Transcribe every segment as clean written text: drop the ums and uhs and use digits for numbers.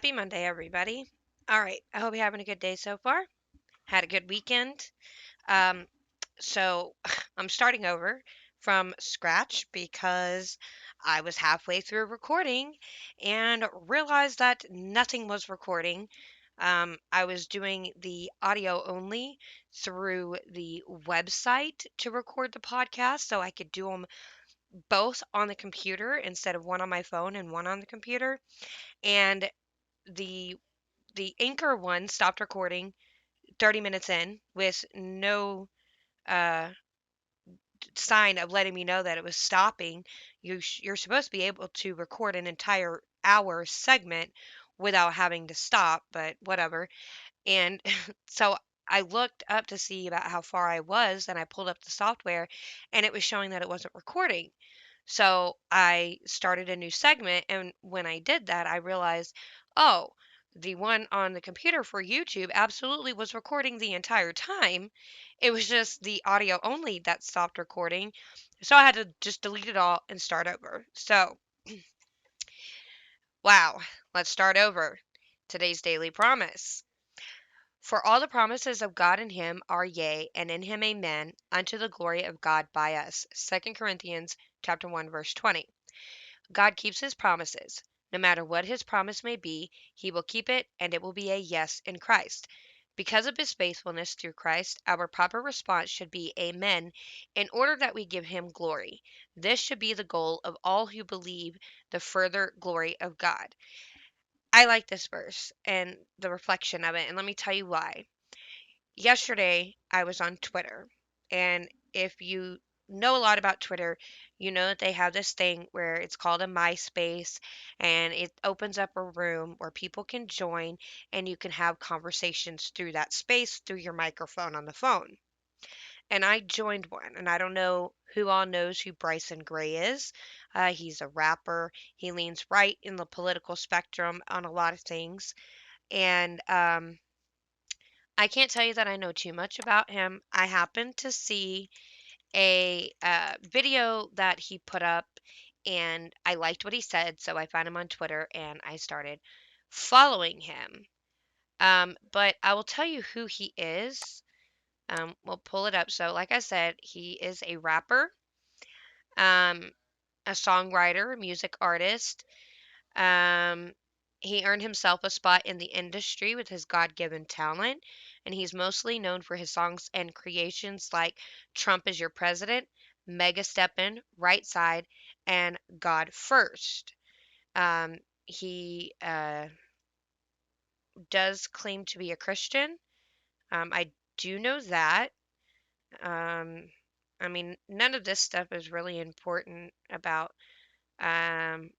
Happy Monday, everybody. All right, I hope you're having a good day so far. Had a good weekend. Um, so I'm starting over from scratch because I was halfway through recording and realized that nothing was recording. I was doing the audio only through the website to record the podcast so I could do them both on the computer instead of one on my phone and one on the computer. And the the Anchor one stopped recording 30 minutes in with no uh, sign of letting me know that it was stopping. You're supposed to be able to record an entire hour segment without having to stop, but whatever. And so I looked up to see about how far I was, and I pulled up the software, and it was showing that it wasn't recording. So I started a new segment, and when I did that, I realized, oh, the one on the computer for YouTube absolutely was recording the entire time. It was just the audio only that stopped recording. So I had to just delete it all and start over. So, wow, let's start over. Today's daily promise. For all the promises of God in him are yea, and in him amen, unto the glory of God by us. 2 Corinthians chapter 1, verse 20. God keeps his promises. No matter what his promise may be, he will keep it, and it will be a yes in Christ. Because of his faithfulness through Christ, our proper response should be Amen, in order that we give him glory. This should be the goal of all who believe the further glory of God. I like this verse and the reflection of it, and let me tell you why. Yesterday, I was on Twitter, and if you know a lot about Twitter, you know that they have this thing where it's called a MySpace, and it opens up a room where people can join and you can have conversations through that space through your microphone on the phone. And I joined one, and I don't know who all knows who Bryson Gray is. He's a rapper. He leans right in the political spectrum on a lot of things. And I can't tell you that I know too much about him. I happened to see a video that he put up, and I liked what he said, so I found him on Twitter and I started following him. But I will tell you who he is. We'll pull it up. So, like I said, he is a rapper, um, a songwriter, a music artist. Um, he earned himself a spot in the industry with his God given talent, and he's mostly known for his songs and creations like Trump is Your President, Mega Steppin', Right Side, and God First. He does claim to be a Christian. I do know that. Um, I mean, none of this stuff is really important about um,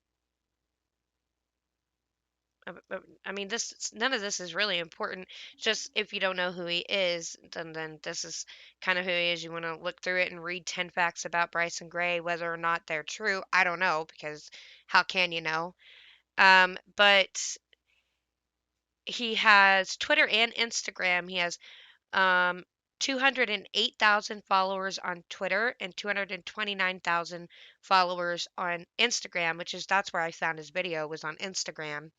I mean, this none of this is really important. Just if you don't know who he is, then this is kind of who he is. You want to look through it and read 10 facts about Bryson Gray, whether or not they're true. I don't know because how can you know? But he has Twitter and Instagram. He has um 208,000 followers on Twitter and 229,000 followers on Instagram, which is that's where I found his video was on Instagram.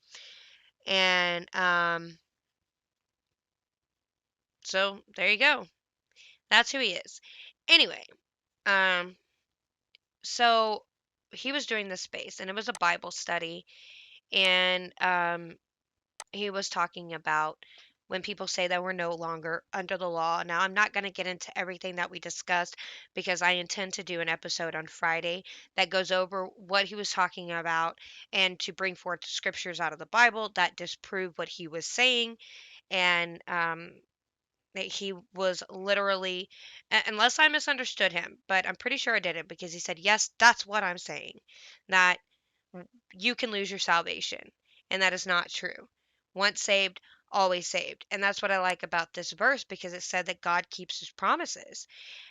And so there you go. That's who he is. Anyway, um, so he was doing this space, and it was a Bible study, and he was talking about when people say that we're no longer under the law. Now, I'm not going to get into everything that we discussed because I intend to do an episode on Friday that goes over what he was talking about and to bring forth scriptures out of the Bible that disprove what he was saying. And that he was literally, unless I misunderstood him, but I'm pretty sure I didn't because he said, yes, that's what I'm saying, that you can lose your salvation. And that is not true. Once saved, always saved. And that's what I like about this verse because it said that God keeps his promises.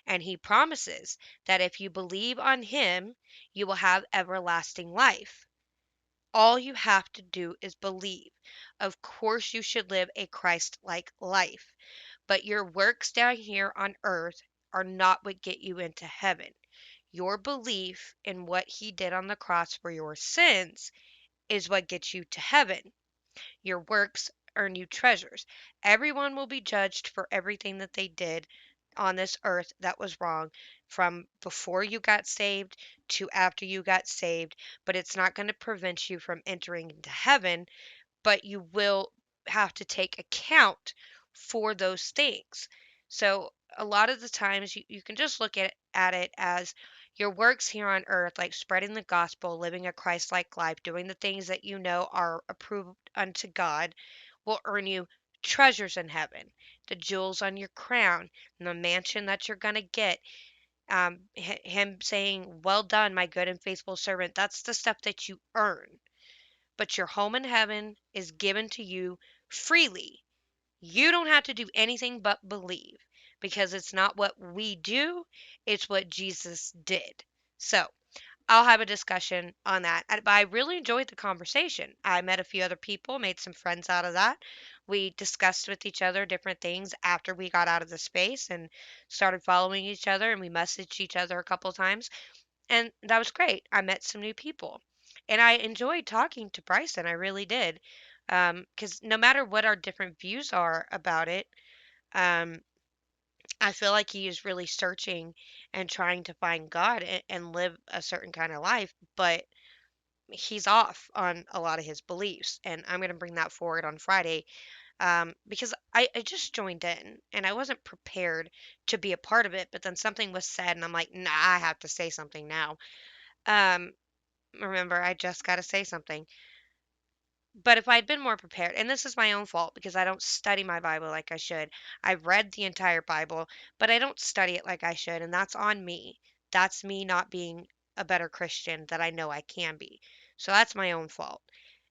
And he promises that if you believe on him, you will have everlasting life. All you have to do is believe. Of course, you should live a Christ like life. But your works down here on earth are not what get you into heaven. Your belief in what he did on the cross for your sins is what gets you to heaven. Your works earn you treasures. Everyone will be judged for everything that they did on this earth that was wrong, from before you got saved to after you got saved. But it's not going to prevent you from entering into heaven, but you will have to take account for those things. So a lot of the times you can just look at it as your works here on earth, like spreading the gospel, living a Christ like life, doing the things that you know are approved unto God, will earn you treasures in heaven, the jewels on your crown, and the mansion that you're going to get. Him saying, "Well done, my good and faithful servant," that's the stuff that you earn. But your home in heaven is given to you freely. You don't have to do anything but believe, because it's not what we do, it's what Jesus did. So, I'll have a discussion on that. But I really enjoyed the conversation. I met a few other people, made some friends out of that. We discussed with each other different things after we got out of the space and started following each other, and we messaged each other a couple times. And that was great. I met some new people. And I enjoyed talking to Bryson. I really did. Because no matter what our different views are about it, um, I feel like he is really searching and trying to find God and live a certain kind of life, but he's off on a lot of his beliefs. And I'm going to bring that forward on Friday, because I just joined in and I wasn't prepared to be a part of it. But then something was said, and I'm like, nah, I have to say something now. Um, Remember, I just got to say something. But if I'd been more prepared, and this is my own fault because I don't study my Bible like I should. I've read the entire Bible, but I don't study it like I should, and that's on me. That's me not being a better Christian that I know I can be. So that's my own fault.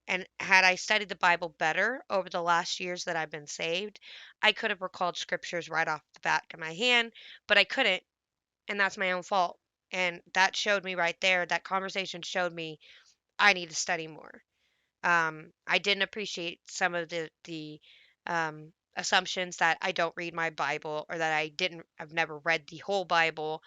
And had I studied the Bible better over the last years that I've been saved, I could have recalled scriptures right off the back of my hand, but I couldn't, and that's my own fault. And that showed me right there, that conversation showed me I need to study more. I didn't appreciate some of the assumptions that I don't read my Bible, or that I've never read the whole Bible.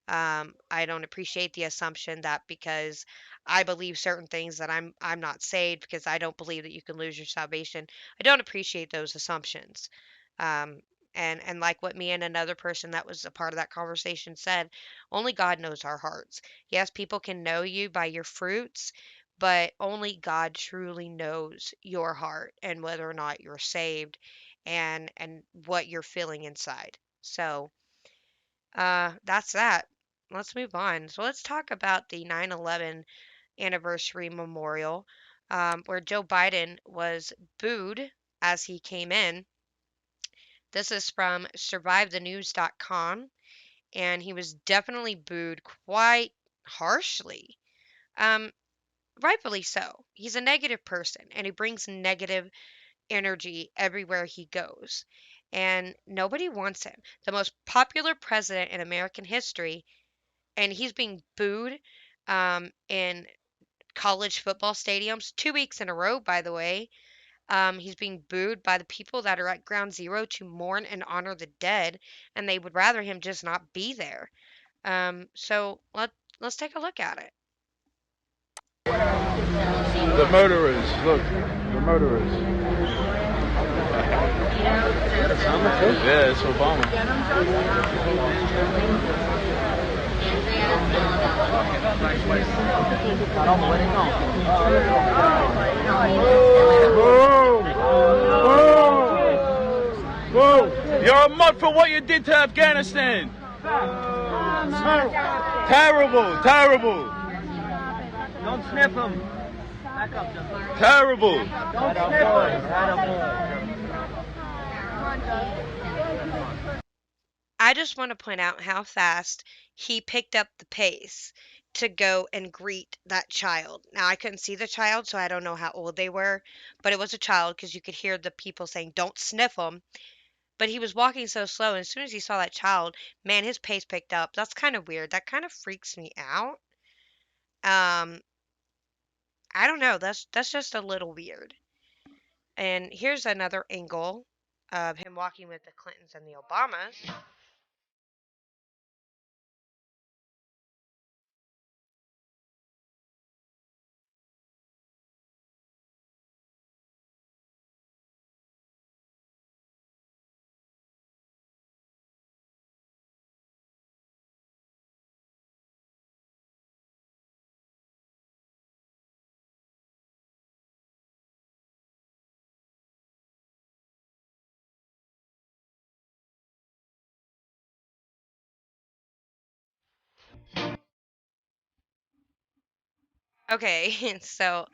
I don't appreciate the assumption that because I believe certain things that I'm not saved, because I don't believe that you can lose your salvation. I don't appreciate those assumptions. Um, and like what me and another person that was a part of that conversation said, only God knows our hearts. Yes, people can know you by your fruits, but only God truly knows your heart and whether or not you're saved, and what you're feeling inside. So, that's that. Let's move on. So let's talk about the 9/11 anniversary memorial, where Joe Biden was booed as he came in. This is from survivethenews.com, and he was definitely booed quite harshly. Um, Rightfully so. He's a negative person, and he brings negative energy everywhere he goes. And nobody wants him. The most popular president in American history, and he's being booed in college football stadiums 2 weeks in a row, by the way. He's being booed by the people that are at ground zero to mourn and honor the dead, and they would rather him just not be there. So let's take a look at it. The murderers, look, the murderers. Yeah, it's Obama. Whoa! Whoa! You're a mud for what you did to Afghanistan. Terrible, terrible. Don't sniff them. Terrible. Don't sniff them. I just want to point out how fast he picked up the pace to go and greet that child. Now, I couldn't see the child, so I don't know how old they were, but it was a child because you could hear the people saying, "Don't sniff them." But he was walking so slow, and as soon as he saw that child, man, his pace picked up. That's kind of weird. That kind of freaks me out. Um, I don't know. That's just a little weird. And here's another angle of him walking with the Clintons and the Obamas. Okay, so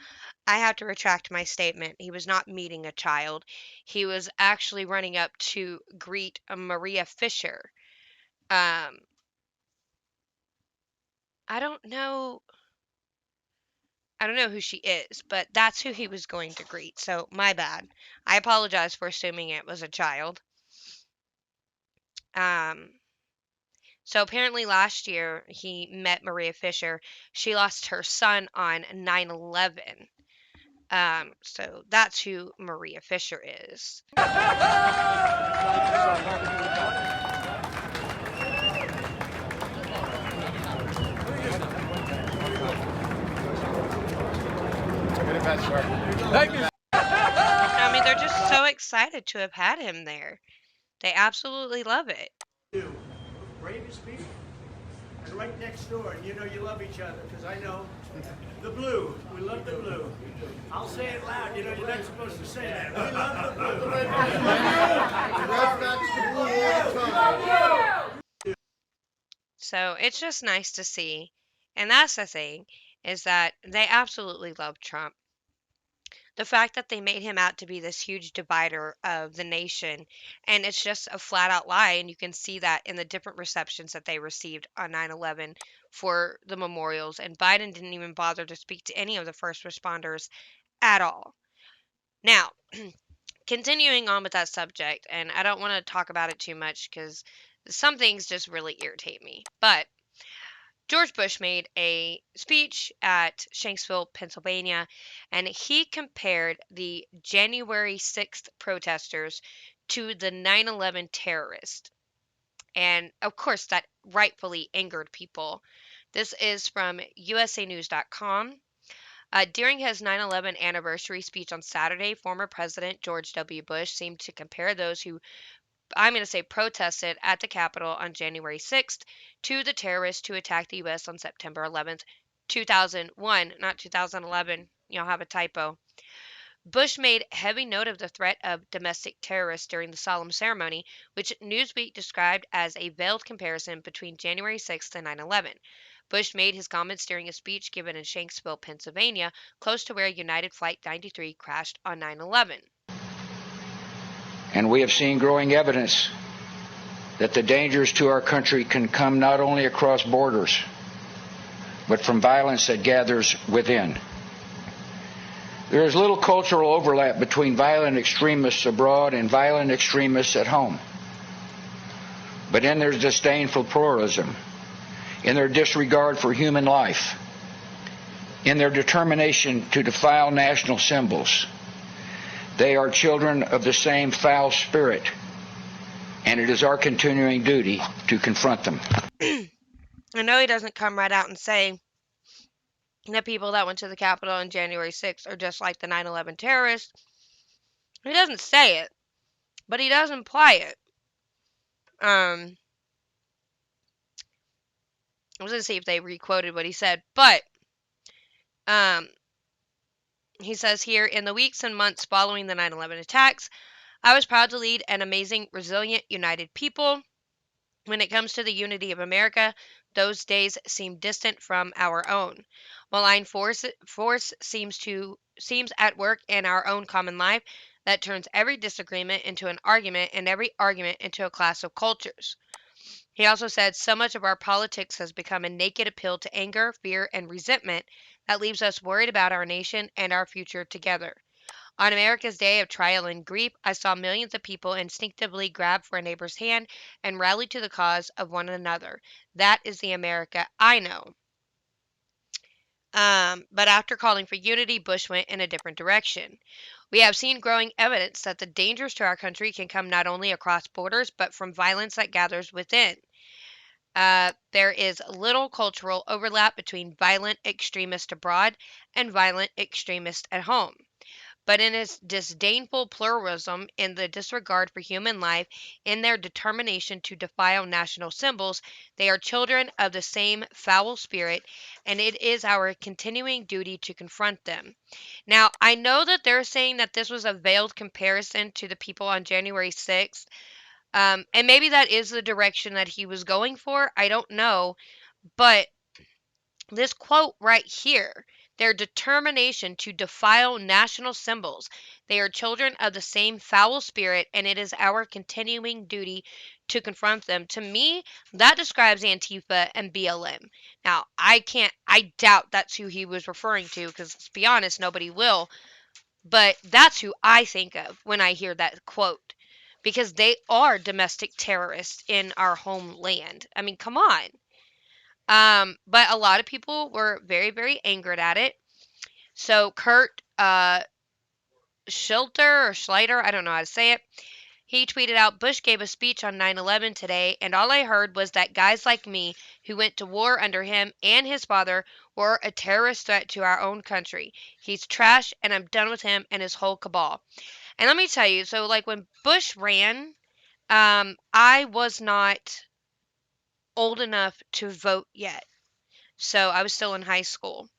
I have to retract my statement. He was not meeting a child. He was actually running up to greet Maria Fisher. Um, I don't know. I don't know who she is, but that's who he was going to greet. So my bad. I apologize for assuming it was a child. Um, so apparently last year he met Maria Fisher. She lost her son on 9/11. So that's who Maria Fisher is. Thank you. I mean, they're just so excited to have had him there. They absolutely love it. Bravest people. And right next door, and you know you love each other, because I know the blue. We love the blue. I'll say it loud. You know you're not supposed to say that. We love the blue. So it's just nice to see. And that's the thing, is that they absolutely love Trump. The fact that they made him out to be this huge divider of the nation, and it's just a flat out lie, and you can see that in the different receptions that they received on 9/11 for the memorials, and Biden didn't even bother to speak to any of the first responders at all. Now, continuing on with that subject, and I don't want to talk about it too much because some things just really irritate me, but George Bush made a speech at Shanksville, Pennsylvania, and he compared the January 6th protesters to the 9/11 terrorists. And of course, that rightfully angered people. This is from usanews.com. During his 9/11 anniversary speech on Saturday, former President George W. Bush seemed to compare those who, I'm going to say, protested at the Capitol on January 6th to the terrorists who attacked the U.S. on September 11th, 2001, not 2011. You'll have a typo. Bush made heavy note of the threat of domestic terrorists during the solemn ceremony, which Newsweek described as a veiled comparison between January 6th and 9/11. Bush made his comments during a speech given in Shanksville, Pennsylvania, close to where United Flight 93 crashed on 9/11. And we have seen growing evidence that the dangers to our country can come not only across borders, but from violence that gathers within. There is little cultural overlap between violent extremists abroad and violent extremists at home. But in their disdain for pluralism, in their disregard for human life, in their determination to defile national symbols, they are children of the same foul spirit, and it is our continuing duty to confront them. I know he doesn't come right out and say the people that went to the Capitol on January 6th are just like the 9/11 terrorists. He doesn't say it, but he does imply it. I was going to see if they requoted what he said, but he says here, in the weeks and months following the 9/11 attacks, I was proud to lead an amazing, resilient, united people. When it comes to the unity of America, those days seem distant from our own. Malign force seems at work in our own common life that turns every disagreement into an argument and every argument into a clash of cultures. He also said, so much of our politics has become a naked appeal to anger, fear, and resentment that leaves us worried about our nation and our future together. On America's day of trial and grief, I saw millions of people instinctively grab for a neighbor's hand and rally to the cause of one another. That is the America I know. But after calling for unity, Bush went in a different direction. We have seen growing evidence that the dangers to our country can come not only across borders, but from violence that gathers within. There is little cultural overlap between violent extremists abroad and violent extremists at home. But in its disdainful pluralism, in the disregard for human life, in their determination to defile national symbols, they are children of the same foul spirit, and it is our continuing duty to confront them. Now, I know that they're saying that this was a veiled comparison to the people on January 6th, and maybe that is the direction that he was going for. I don't know. But this quote right here, their determination to defile national symbols. They are children of the same foul spirit, and it is our continuing duty to confront them. To me, that describes Antifa and BLM. Now, I doubt that's who he was referring to, because let's be honest, nobody will. But that's who I think of when I hear that quote. Because they are domestic terrorists in our homeland. I mean, come on. But a lot of people were very, very angered at it. So Kurt Schilter or Schleiter, I don't know how to say it. He tweeted out, Bush gave a speech on 9/11 today, and all I heard was that guys like me who went to war under him and his father were a terrorist threat to our own country. He's trash, and I'm done with him and his whole cabal. And let me tell you, so like when Bush ran, I was not old enough to vote yet. So I was still in high school.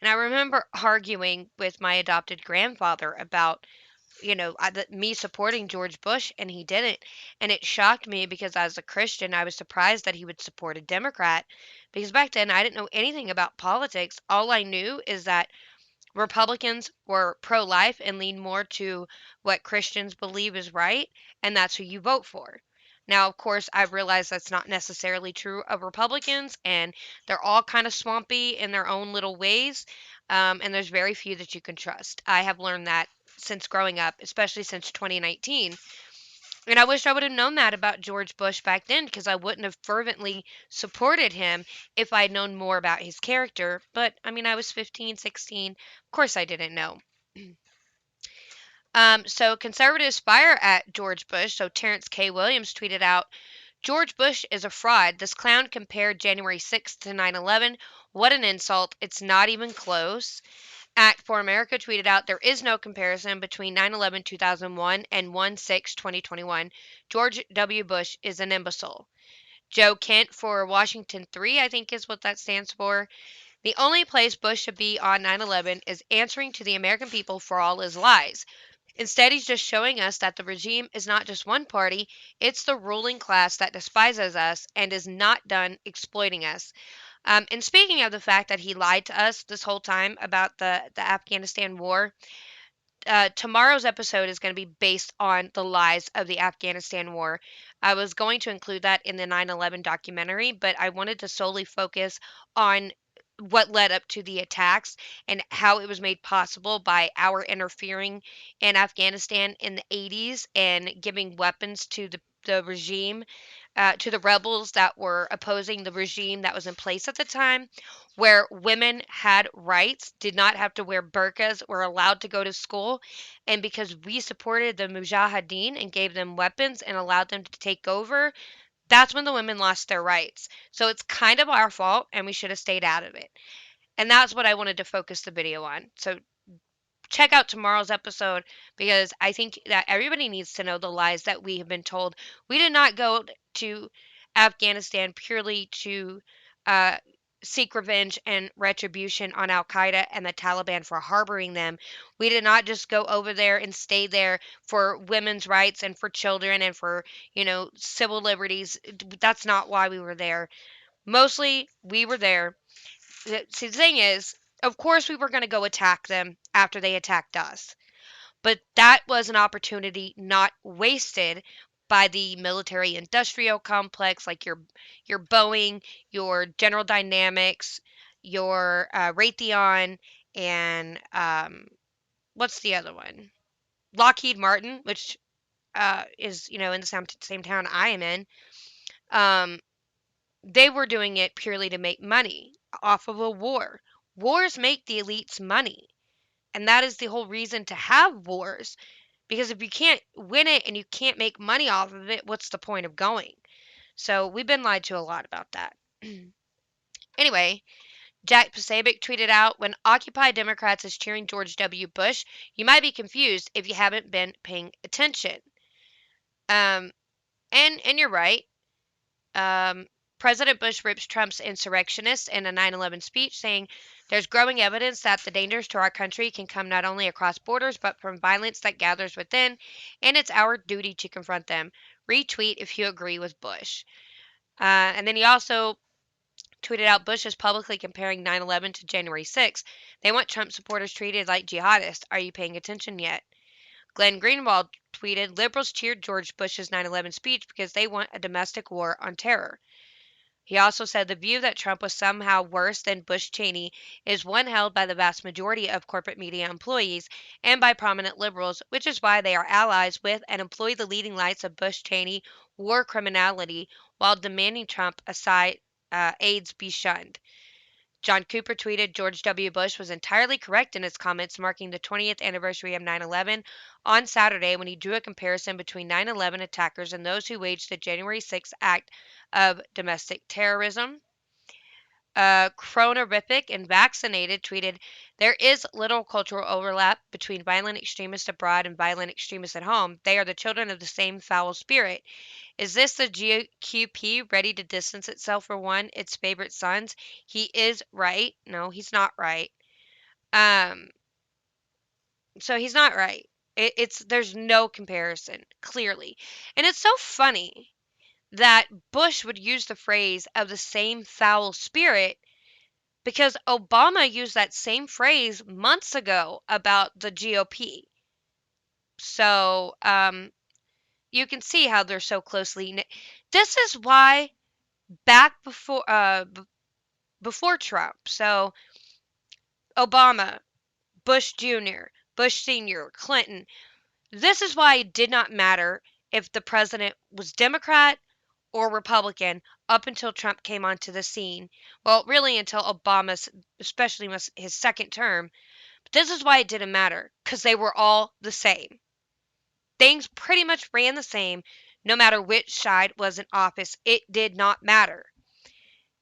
And I remember arguing with my adopted grandfather about, me supporting George Bush, and he didn't. And it shocked me because as a Christian, I was surprised that he would support a Democrat. Because back then, I didn't know anything about politics. All I knew is that Republicans were pro life and lean more to what Christians believe is right, and that's who you vote for. Now, of course, I realize that's not necessarily true of Republicans, and they're all kind of swampy in their own little ways, and there's very few that you can trust. I have learned that since growing up, especially since 2019. And I wish I would have known that about George Bush back then because I wouldn't have fervently supported him if I had known more about his character. But I mean, I was 15, 16. Of course, I didn't know. So conservatives fire at George Bush. So Terrence K. Williams tweeted out, George Bush is a fraud. This clown compared January 6th to 9/11. What an insult. It's not even close. Act for America tweeted out, there is no comparison between 9/11 2001 and 1/6 2021. George W. Bush is an imbecile. Joe Kent for Washington 3, I think is what that stands for. The only place Bush should be on 9/11 is answering to the American people for all his lies. Instead, he's just showing us that the regime is not just one party, it's the ruling class that despises us and is not done exploiting us. And speaking of the fact that he lied to us this whole time about the Afghanistan war, tomorrow's episode is going to be based on the lies of the Afghanistan war. I was going to include that in the 9/11 documentary, but I wanted to solely focus on what led up to the attacks and how it was made possible by our interfering in Afghanistan in the 80s and giving weapons to the regime, to the rebels that were opposing the regime that was in place at the time, where women had rights, did not have to wear burqas, were allowed to go to school. And because we supported the Mujahideen and gave them weapons and allowed them to take over, that's when the women lost their rights. So it's kind of our fault, and we should have stayed out of it. And that's what I wanted to focus the video on. So check out tomorrow's episode because I think that everybody needs to know the lies that we have been told. We did not go to Afghanistan purely to uh, seek revenge and retribution on Al Qaeda and the Taliban for harboring them. We did not just go over there and stay there for women's rights and for children and for, civil liberties. That's not why we were there. Mostly, we were there. See, the thing is, of course, we were going to go attack them after they attacked us. But that was an opportunity not wasted by the military industrial complex, like your Boeing, your General Dynamics, your Raytheon, and what's the other one? Lockheed Martin, which is in the same town I am in. Um, they were doing it purely to make money off of a war. Wars make the elites money. And that is the whole reason to have wars. Because if you can't win it and you can't make money off of it, what's the point of going? So we've been lied to a lot about that. Anyway, Jack Posobiec tweeted out, when Occupy Democrats is cheering George W. Bush, you might be confused if you haven't been paying attention. And you're right. Um, President Bush rips Trump's insurrectionists in a 9/11 speech, saying there's growing evidence that the dangers to our country can come not only across borders, but from violence that gathers within, and it's our duty to confront them. Retweet if you agree with Bush. And then he also tweeted out Bush is publicly comparing 9/11 to January 6th. They want Trump supporters treated like jihadists. Are you paying attention yet? Glenn Greenwald tweeted, liberals cheered George Bush's 9/11 speech because they want a domestic war on terror. He also said the view that Trump was somehow worse than Bush Cheney is one held by the vast majority of corporate media employees and by prominent liberals, which is why they are allies with and employ the leading lights of Bush Cheney war criminality while demanding Trump aides be shunned. John Cooper tweeted George W. Bush was entirely correct in his comments marking the 20th anniversary of 9/11 on Saturday when he drew a comparison between 9/11 attackers and those who waged the January 6th act of domestic terrorism. Chronorific and Vaccinated tweeted, there is little cultural overlap between violent extremists abroad and violent extremists at home. They are the children of the same foul spirit. Is this the GQP ready to distance itself from its favorite sons? He is right. No, he's not right. So he's not right. There's no comparison, clearly. And it's so funny that Bush would use the phrase of the same foul spirit because Obama used that same phrase months ago about the GOP. So, you can see how they're so closely. This is why back before Trump, so Obama, Bush Jr., Bush Sr., Clinton, this is why it did not matter if the president was Democrat or Republican up until Trump came onto the scene. Well, really until Obama's, especially his second term. But this is why it didn't matter, because they were all the same. Things pretty much ran the same no matter which side was in office. It did not matter.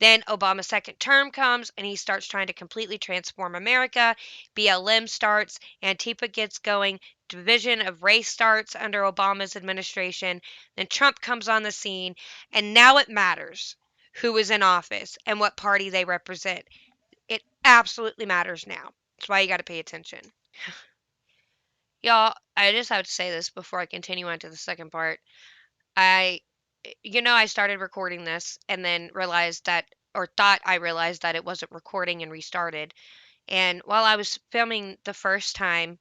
Then Obama's second term comes and he starts trying to completely transform America. BLM starts, Antifa gets going, division of race starts under Obama's administration. Then Trump comes on the scene, and now it matters who is in office and what party they represent. It absolutely matters now. That's why you got to pay attention. Y'all, I just have to say this before I continue on to the second part. I started recording this and then realized that, or thought I realized that it wasn't recording and restarted. And while I was filming the first time,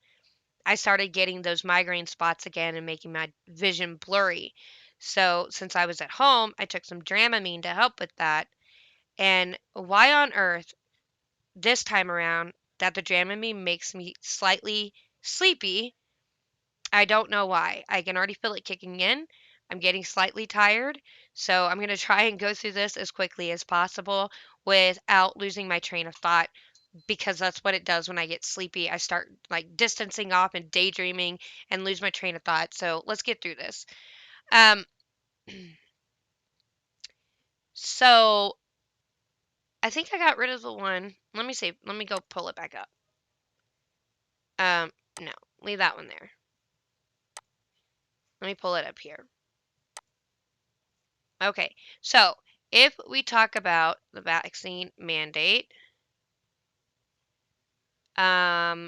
I started getting those migraine spots again and making my vision blurry. So since I was at home, I took some Dramamine to help with that. And why on earth, this time around, that the Dramamine makes me slightly sleepy, I don't know why. I can already feel it kicking in. I'm getting slightly tired, so I'm going to try and go through this as quickly as possible without losing my train of thought because that's what it does when I get sleepy. I start like distancing off and daydreaming and lose my train of thought. So let's get through this. Um, so I think I got rid of the one. Let me see. Let me go pull it back up. No, leave that one there. Let me pull it up here. Okay, so if we talk about the vaccine mandate, there's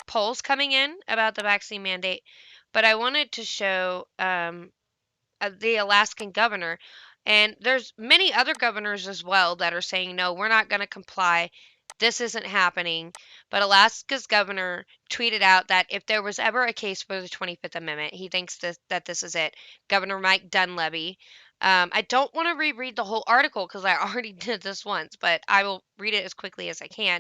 polls coming in about the vaccine mandate, but I wanted to show the Alaskan governor, and there's many other governors as well that are saying, no, we're not going to comply. This isn't happening. But Alaska's governor tweeted out that if there was ever a case for the 25th Amendment, he thinks that this is it. Governor Mike Dunleavy. I don't want to reread the whole article because I already did this once, but I will read it as quickly as I can.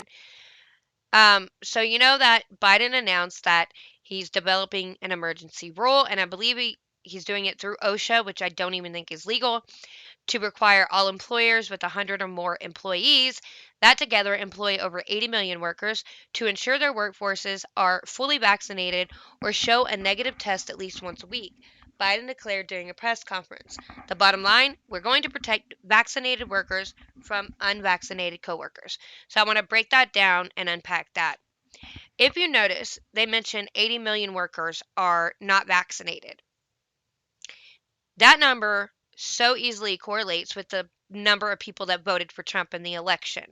So you know that Biden announced that he's developing an emergency rule, and I believe he's doing it through OSHA, which I don't even think is legal, to require all employers with 100 or more employees that together employ over 80 million workers to ensure their workforces are fully vaccinated or show a negative test at least once a week. Biden declared during a press conference, the bottom line, we're going to protect vaccinated workers from unvaccinated coworkers. So I want to break that down and unpack that. If you notice, they mentioned 80 million workers are not vaccinated. That number so easily correlates with the number of people that voted for Trump in the election.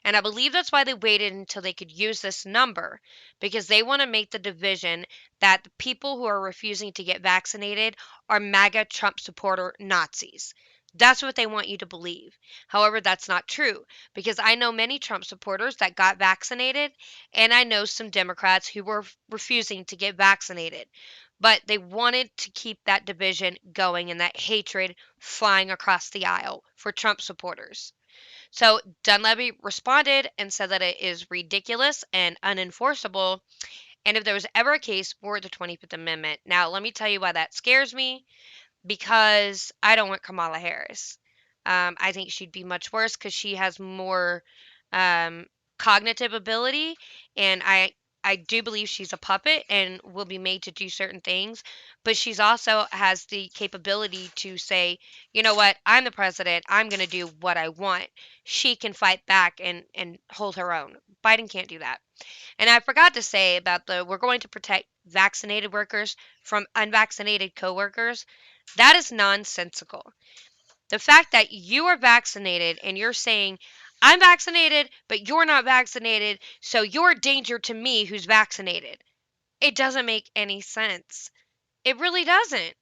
And I believe that's why they waited until they could use this number, because they want to make the division that the people who are refusing to get vaccinated are MAGA Trump supporter Nazis. That's what they want you to believe. However, that's not true because I know many Trump supporters that got vaccinated, and I know some Democrats who were refusing to get vaccinated. But they wanted to keep that division going and that hatred flying across the aisle for Trump supporters. So Dunleavy responded and said that it is ridiculous and unenforceable, and if there was ever a case for the 25th Amendment. Now, let me tell you why that scares me, because I don't want Kamala Harris. I think she'd be much worse because she has more um, cognitive ability, and I do believe she's a puppet and will be made to do certain things, but she's also has the capability to say, you know what, I'm the president, I'm going to do what I want. She can fight back and hold her own. Biden can't do that. And I forgot to say about the we're going to protect vaccinated workers from unvaccinated coworkers. That is nonsensical. The fact that you are vaccinated and you're saying, I'm vaccinated, but you're not vaccinated, so you're a danger to me who's vaccinated. It doesn't make any sense. It really doesn't.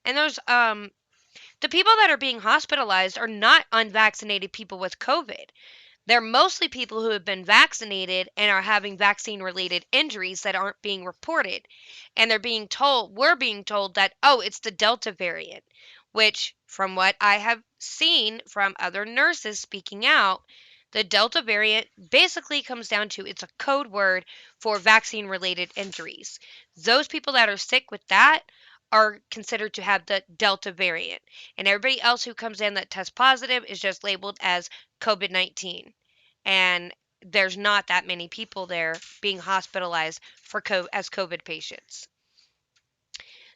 And the people that are being hospitalized are not unvaccinated people with COVID. They're mostly people who have been vaccinated and are having vaccine related injuries that aren't being reported. And we're being told that, oh, it's the Delta variant, which, from what I have seen from other nurses speaking out, the Delta variant basically comes down to it's a code word for vaccine related injuries. Those people that are sick with that are considered to have the Delta variant. And everybody else who comes in that tests positive is just labeled as COVID-19. And there's not that many people there being hospitalized as COVID patients.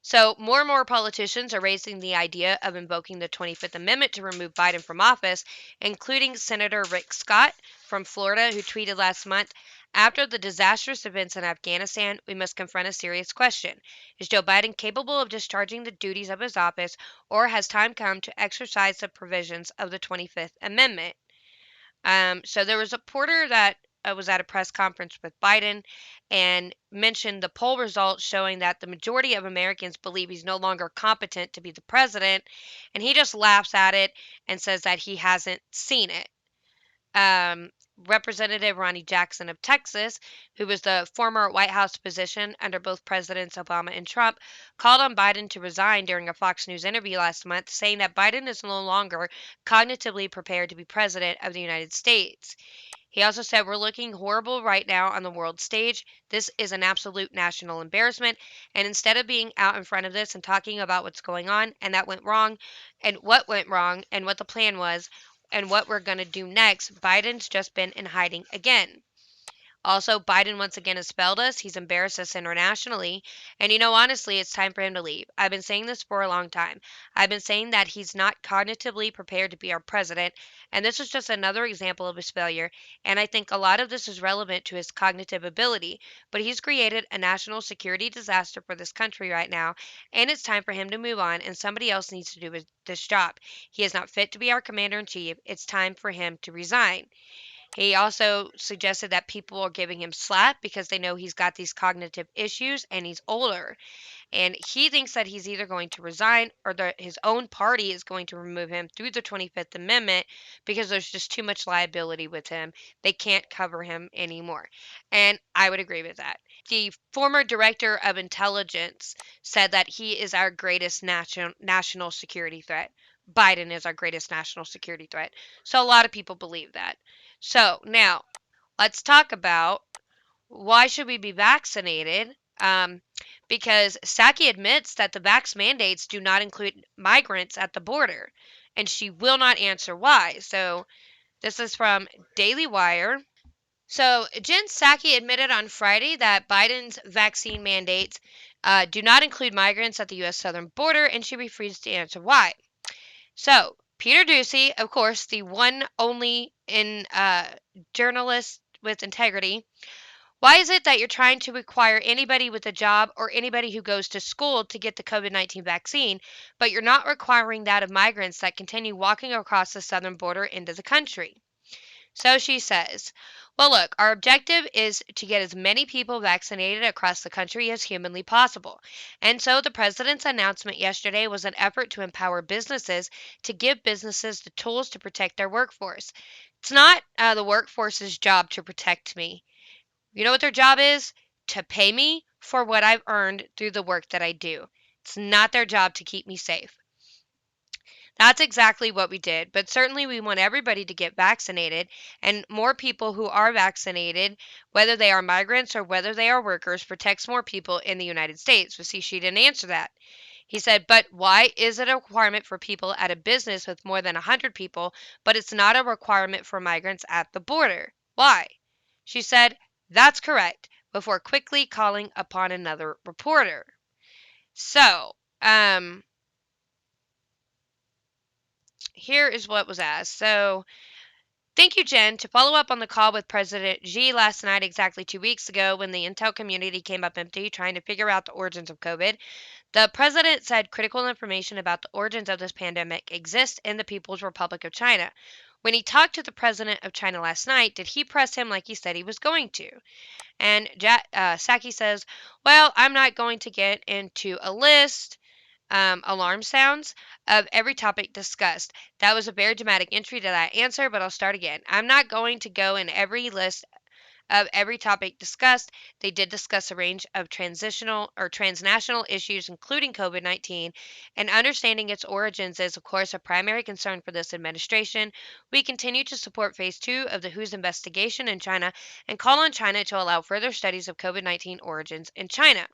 So, more and more politicians are raising the idea of invoking the 25th Amendment to remove Biden from office, including Senator Rick Scott from Florida, who tweeted last month, after the disastrous events in Afghanistan, we must confront a serious question. Is Joe Biden capable of discharging the duties of his office, or has time come to exercise the provisions of the 25th Amendment? So there was a reporter that was at a press conference with Biden and mentioned the poll results showing that the majority of Americans believe he's no longer competent to be the president, and he just laughs at it and says that he hasn't seen it. Um, Representative Ronnie Jackson of Texas, who was the former White House position under both Presidents Obama and Trump, called on Biden to resign during a Fox News interview last month, saying that Biden is no longer cognitively prepared to be president of the United States. He also said, we're looking horrible right now on the world stage. This is an absolute national embarrassment. And instead of being out in front of this and talking about what's going on and that went wrong and what went wrong and what the plan was and what we're going to do next, Biden's just been in hiding again. Also, Biden once again has failed us. He's embarrassed us internationally. And honestly, it's time for him to leave. I've been saying this for a long time. I've been saying that he's not cognitively prepared to be our president. And this is just another example of his failure. And I think a lot of this is relevant to his cognitive ability. But he's created a national security disaster for this country right now. And it's time for him to move on. And somebody else needs to do this job. He is not fit to be our commander in chief. It's time for him to resign. He also suggested that people are giving him slack because they know he's got these cognitive issues and he's older. And he thinks that he's either going to resign or his own party is going to remove him through the 25th Amendment because there's just too much liability with him. They can't cover him anymore. And I would agree with that. The former director of intelligence said that he is our greatest national security threat. Biden is our greatest national security threat. So a lot of people believe that. So now let's talk about why should we be vaccinated? Because Psaki admits that the vax mandates do not include migrants at the border, and she will not answer why. So this is from Daily Wire. So Jen Psaki admitted on Friday that Biden's vaccine mandates do not include migrants at the U.S. southern border, and she refused to answer why. So Peter Doocy, of course, the one only journalist with integrity. Why is it that you're trying to require anybody with a job or anybody who goes to school to get the COVID-19 vaccine, but you're not requiring that of migrants that continue walking across the southern border into the country? So she says, well, look, our objective is to get as many people vaccinated across the country as humanly possible. And so the president's announcement yesterday was an effort to empower businesses to give businesses the tools to protect their workforce. It's not the workforce's job to protect me. You know what their job is? To pay me for what I've earned through the work that I do. It's not their job to keep me safe. That's exactly what we did, but certainly we want everybody to get vaccinated, and more people who are vaccinated, whether they are migrants or whether they are workers, protects more people in the United States. But see, she didn't answer that. He said, but why is it a requirement for people at a business with more than 100 people, but it's not a requirement for migrants at the border? Why? She said, that's correct, before quickly calling upon another reporter. So, here is what was asked. So, thank you, Jen. To follow up on the call with President Xi last night, exactly 2 weeks ago, when the intel community came up empty trying to figure out the origins of COVID, the president said critical information about the origins of this pandemic exists in the People's Republic of China. When he talked to the president of China last night, did he press him like he said he was going to? And Psaki says, well, I'm not going to get into a list alarm sounds of every topic discussed. That was a very dramatic entry to that answer, but I'll start again. I'm not going to go in every list of every topic discussed. They did discuss a range of transitional or transnational issues, including COVID 19, and understanding its origins is, of course, a primary concern for this administration. We continue to support phase 2 of the WHO's investigation in China and call on China to allow further studies of COVID 19 origins in China.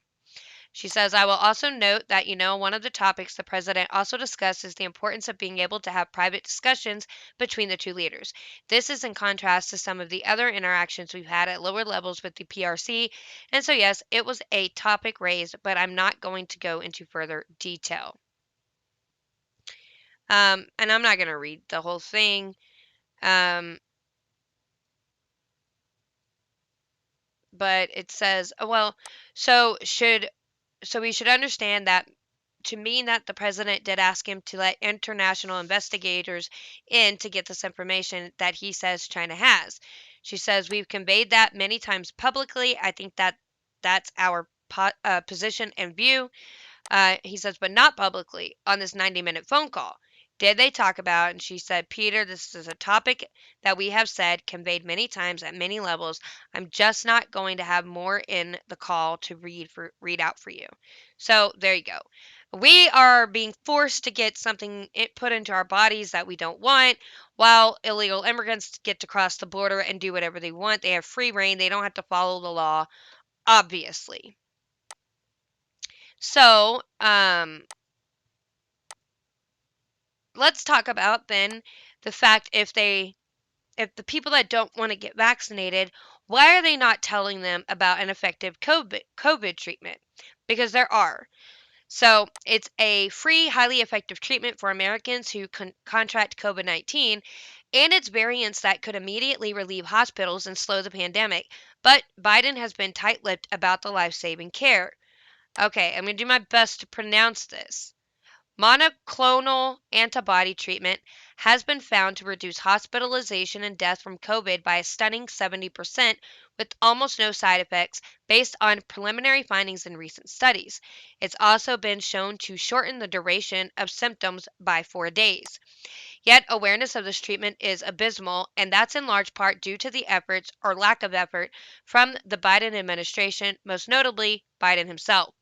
She says, I will also note that, one of the topics the president also discussed is the importance of being able to have private discussions between the two leaders. This is in contrast to some of the other interactions we've had at lower levels with the PRC. And so, yes, it was a topic raised, but I'm not going to go into further detail. And I'm not going to read the whole thing. But it says, so we should understand that to mean that the president did ask him to let international investigators in to get this information that he says China has. She says, we've conveyed that many times publicly. I think that that's our position and view. He says, but not publicly on this 90-minute phone call. Did they talk about it? And she said, Peter, this is a topic that we have said, conveyed many times at many levels. I'm just not going to have more in the call to read out for you. So there you go. We are being forced to get something put into our bodies that we don't want, while illegal immigrants get to cross the border and do whatever they want. They have free reign. They don't have to follow the law, obviously. So, let's talk about then the fact if the people that don't want to get vaccinated, why are they not telling them about an effective COVID treatment? Because there are. So it's a free, highly effective treatment for Americans who contract COVID 19 and its variants that could immediately relieve hospitals and slow the pandemic. But Biden has been tight lipped about the life saving care. Okay, I'm going to do my best to pronounce this. Monoclonal antibody treatment has been found to reduce hospitalization and death from COVID by a stunning 70%, with almost no side effects based on preliminary findings in recent studies. It's also been shown to shorten the duration of symptoms by 4 days. Yet awareness of this treatment is abysmal, and that's in large part due to the efforts or lack of effort from the Biden administration, most notably Biden himself.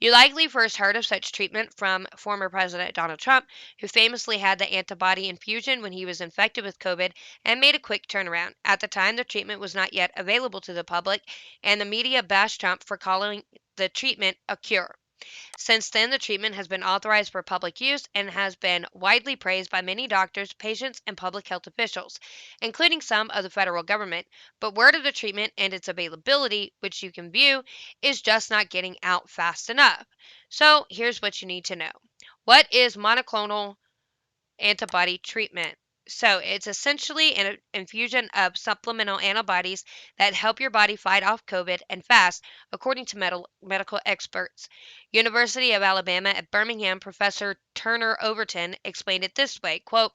You likely first heard of such treatment from former President Donald Trump, who famously had the antibody infusion when he was infected with COVID and made a quick turnaround. At the time, the treatment was not yet available to the public, and the media bashed Trump for calling the treatment a cure. Since then, the treatment has been authorized for public use and has been widely praised by many doctors, patients, and public health officials, including some of the federal government. But word of the treatment and its availability, which you can view, is just not getting out fast enough. So here's what you need to know. What is monoclonal antibody treatment? So it's essentially an infusion of supplemental antibodies that help your body fight off COVID and fast, according to medical experts. University of Alabama at Birmingham professor Turner Overton explained it this way, quote,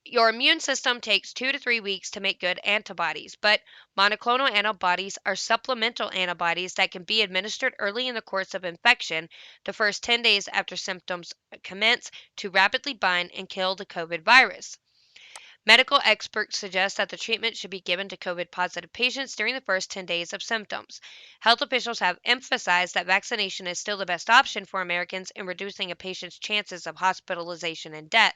Your immune system takes 2 to 3 weeks to make good antibodies, but monoclonal antibodies are supplemental antibodies that can be administered early in the course of infection, the first 10 days after symptoms commence, to rapidly bind and kill the COVID virus. Medical experts suggest that the treatment should be given to COVID positive patients during the first 10 days of symptoms. Health officials have emphasized that vaccination is still the best option for Americans in reducing a patient's chances of hospitalization and death.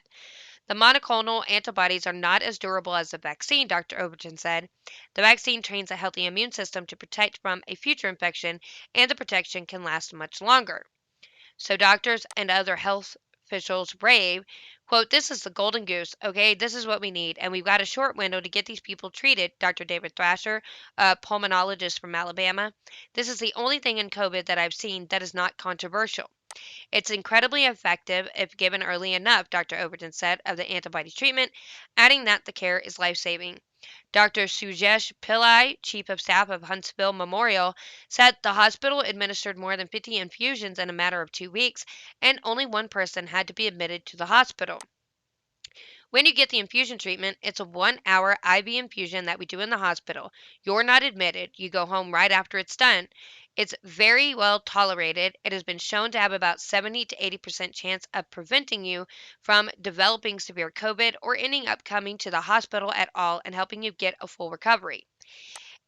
The monoclonal antibodies are not as durable as the vaccine, Dr. Overton said. The vaccine trains a healthy immune system to protect from a future infection, and the protection can last much longer. So doctors and other health officials rave, quote, "This is the golden goose, okay? This is what we need, and we've got a short window to get these people treated," Dr. David Thrasher, a pulmonologist from Alabama. "This is the only thing in COVID that I've seen that is not controversial. It's incredibly effective if given early enough," Dr. Overton said of the antibody treatment, adding that the care is life-saving. Dr. Sujesh Pillai, chief of staff of Huntsville Memorial, said the hospital administered more than 50 infusions in a matter of 2 weeks, and only one person had to be admitted to the hospital. When you get the infusion treatment, it's a 1-hour IV infusion that we do in the hospital. You're not admitted. You go home right after it's done. It's very well tolerated. It has been shown to have about 70 to 80% chance of preventing you from developing severe COVID or ending up coming to the hospital at all and helping you get a full recovery.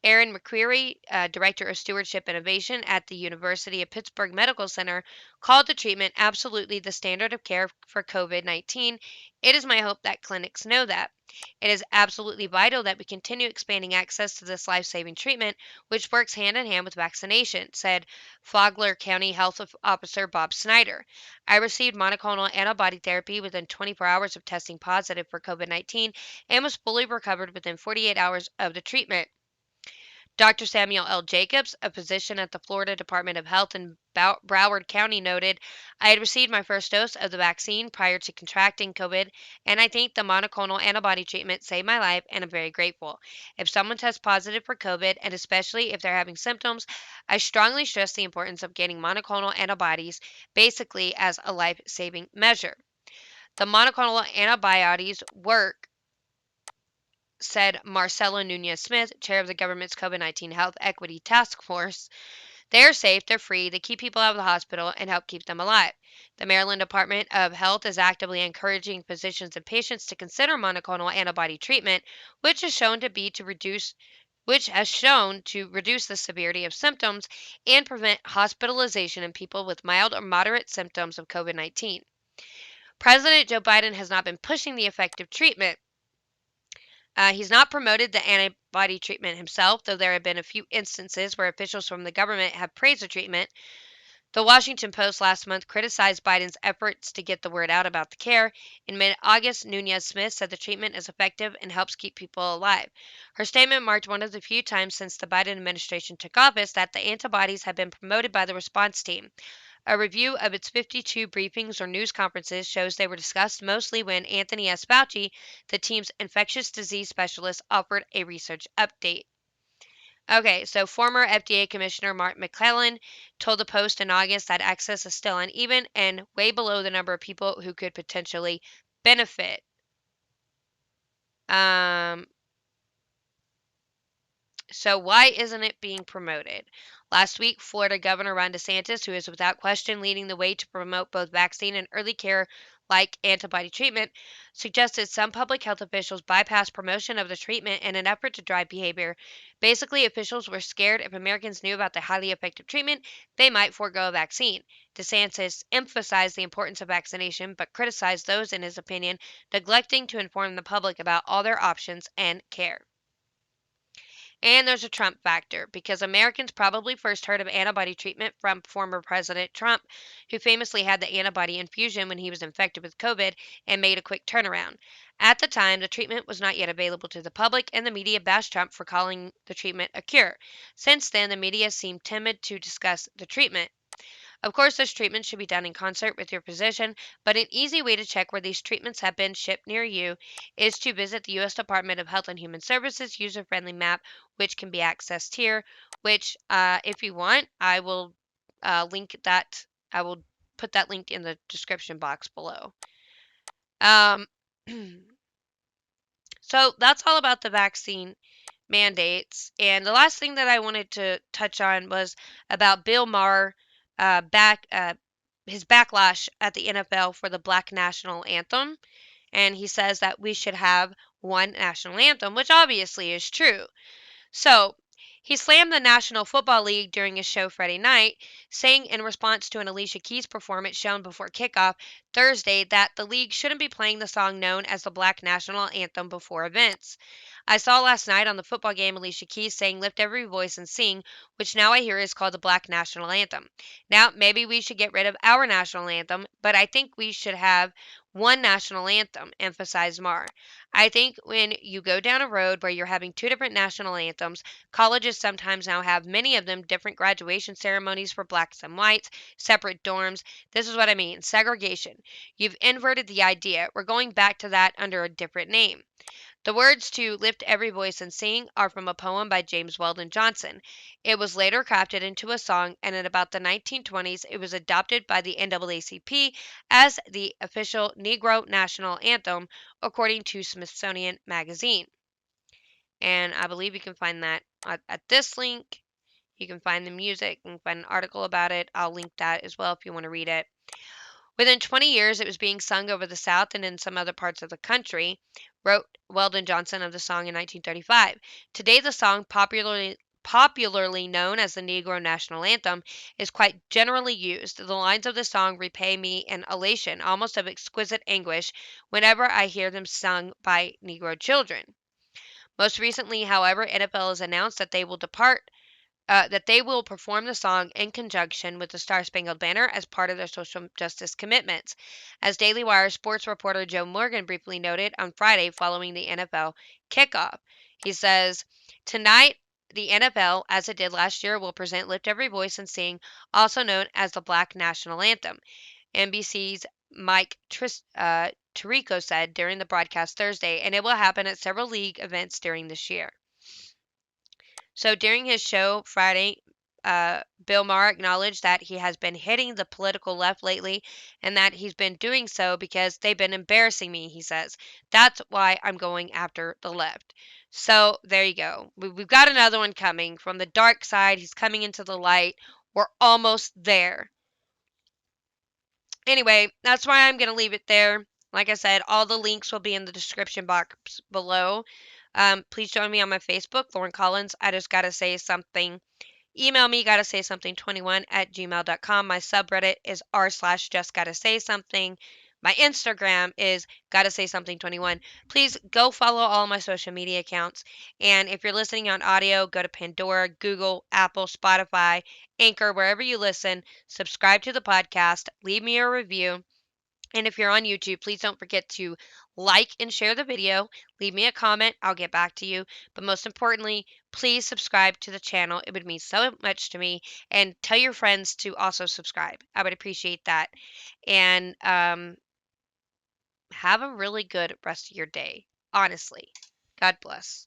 Aaron McCreary, Director of Stewardship Innovation at the University of Pittsburgh Medical Center, called the treatment absolutely the standard of care for COVID 19. "It is my hope that clinics know that. It is absolutely vital that we continue expanding access to this life saving treatment, which works hand in hand with vaccination," said Flagler County Health Officer Bob Snyder. "I received monoclonal antibody therapy within 24 hours of testing positive for COVID 19 and was fully recovered within 48 hours of the treatment." Dr. Samuel L. Jacobs, a physician at the Florida Department of Health in Broward County, noted, "I had received my first dose of the vaccine prior to contracting COVID, and I think the monoclonal antibody treatment saved my life, and I'm very grateful. If someone tests positive for COVID, and especially if they're having symptoms, I strongly stress the importance of getting monoclonal antibodies, basically as a life-saving measure. The monoclonal antibodies work," said Marcelo Nunez Smith, chair of the government's COVID 19 Health Equity Task Force. "They're safe, they're free, they keep people out of the hospital and help keep them alive." The Maryland Department of Health is actively encouraging physicians and patients to consider monoclonal antibody treatment, which has shown to reduce the severity of symptoms and prevent hospitalization in people with mild or moderate symptoms of COVID 19. President Joe Biden has not been pushing the effective treatment. He's not promoted the antibody treatment himself, though there have been a few instances where officials from the government have praised the treatment. The Washington Post last month criticized Biden's efforts to get the word out about the care. In mid-August, Nunez Smith said the treatment is effective and helps keep people alive. Her statement marked one of the few times since the Biden administration took office that the antibodies have been promoted by the response team. A review of its 52 briefings or news conferences shows they were discussed mostly when Anthony S. Fauci, the team's infectious disease specialist, offered a research update. Okay, so former FDA Commissioner Mark McClellan told the Post in August that access is still uneven and way below the number of people who could potentially benefit. So why isn't it being promoted? Last week, Florida Governor Ron DeSantis, who is without question leading the way to promote both vaccine and early care like antibody treatment, suggested some public health officials bypass promotion of the treatment in an effort to drive behavior. Basically, officials were scared if Americans knew about the highly effective treatment, they might forego a vaccine. DeSantis emphasized the importance of vaccination, but criticized those, in his opinion, neglecting to inform the public about all their options and care. And there's a Trump factor, because Americans probably first heard of antibody treatment from former President Trump, who famously had the antibody infusion when he was infected with COVID and made a quick turnaround. At the time, the treatment was not yet available to the public, and the media bashed Trump for calling the treatment a cure. Since then, the media seemed timid to discuss the treatment. Of course, this treatment should be done in concert with your physician, but an easy way to check where these treatments have been shipped near you is to visit the U.S. Department of Health and Human Services user-friendly map, which can be accessed here, which, if you want, I will link that. I will put that link in the description box below. So that's all about the vaccine mandates. And the last thing that I wanted to touch on was about Bill Maher his backlash at the NFL for the Black National Anthem. And he says that we should have one national anthem, which obviously is true. So, he slammed the National Football League during his show Friday night, saying in response to an Alicia Keys performance shown before kickoff Thursday that the league shouldn't be playing the song known as the Black National Anthem before events. I saw last night on the football game Alicia Keys saying "Lift every voice and sing," which now I hear is called the Black National Anthem. Now, maybe we should get rid of our national anthem, but I think we should have one national anthem, emphasized Marr. I think when you go down a road where you're having two different national anthems, colleges sometimes now have many of them different graduation ceremonies for blacks and whites, separate dorms. This is what I mean segregation. You've inverted the idea. We're going back to that under a different name. The words to "Lift Every Voice and Sing" are from a poem by James Weldon Johnson. It was later crafted into a song, and in about the 1920s, it was adopted by the NAACP as the official Negro national anthem, according to Smithsonian Magazine. And I believe you can find that at this link. You can find the music, you can find an article about it. I'll link that as well if you want to read it. Within 20 years, it was being sung over the South and in some other parts of the country, wrote Weldon Johnson of the song in 1935. Today, the song, popularly known as the Negro National Anthem, is quite generally used. The lines of the song repay me an elation, almost of exquisite anguish, whenever I hear them sung by Negro children. Most recently, however, NFL has announced that they will perform the song in conjunction with the Star Spangled Banner as part of their social justice commitments. As Daily Wire sports reporter Joe Morgan briefly noted on Friday following the NFL kickoff, he says, "Tonight, the NFL, as it did last year, will present Lift Every Voice and Sing, also known as the Black National Anthem," NBC's Mike Tirico said during the broadcast Thursday, and it will happen at several league events during this year. So during his show Friday, Bill Maher acknowledged that he has been hitting the political left lately and that he's been doing so because they've been embarrassing me, he says. That's why I'm going after the left. So there you go. We've got another one coming from the dark side. He's coming into the light. We're almost there. Anyway, that's why I'm going to leave it there. Like I said, all the links will be in the description box below. Please join me on my Facebook, Lauren Collins. I just got to say something. Email me, gotta say something 21 at gmail.com. My subreddit is r/just gotta say something. My Instagram is gotta say something 21. Please go follow all my social media accounts. And if you're listening on audio, go to Pandora, Google, Apple, Spotify, Anchor, wherever you listen. Subscribe to the podcast. Leave me a review. And if you're on YouTube, please don't forget to like and share the video. Leave me a comment. I'll get back to you. But most importantly, please subscribe to the channel. It would mean so much to me. And tell your friends to also subscribe. I would appreciate that. And have a really good rest of your day. Honestly. God bless.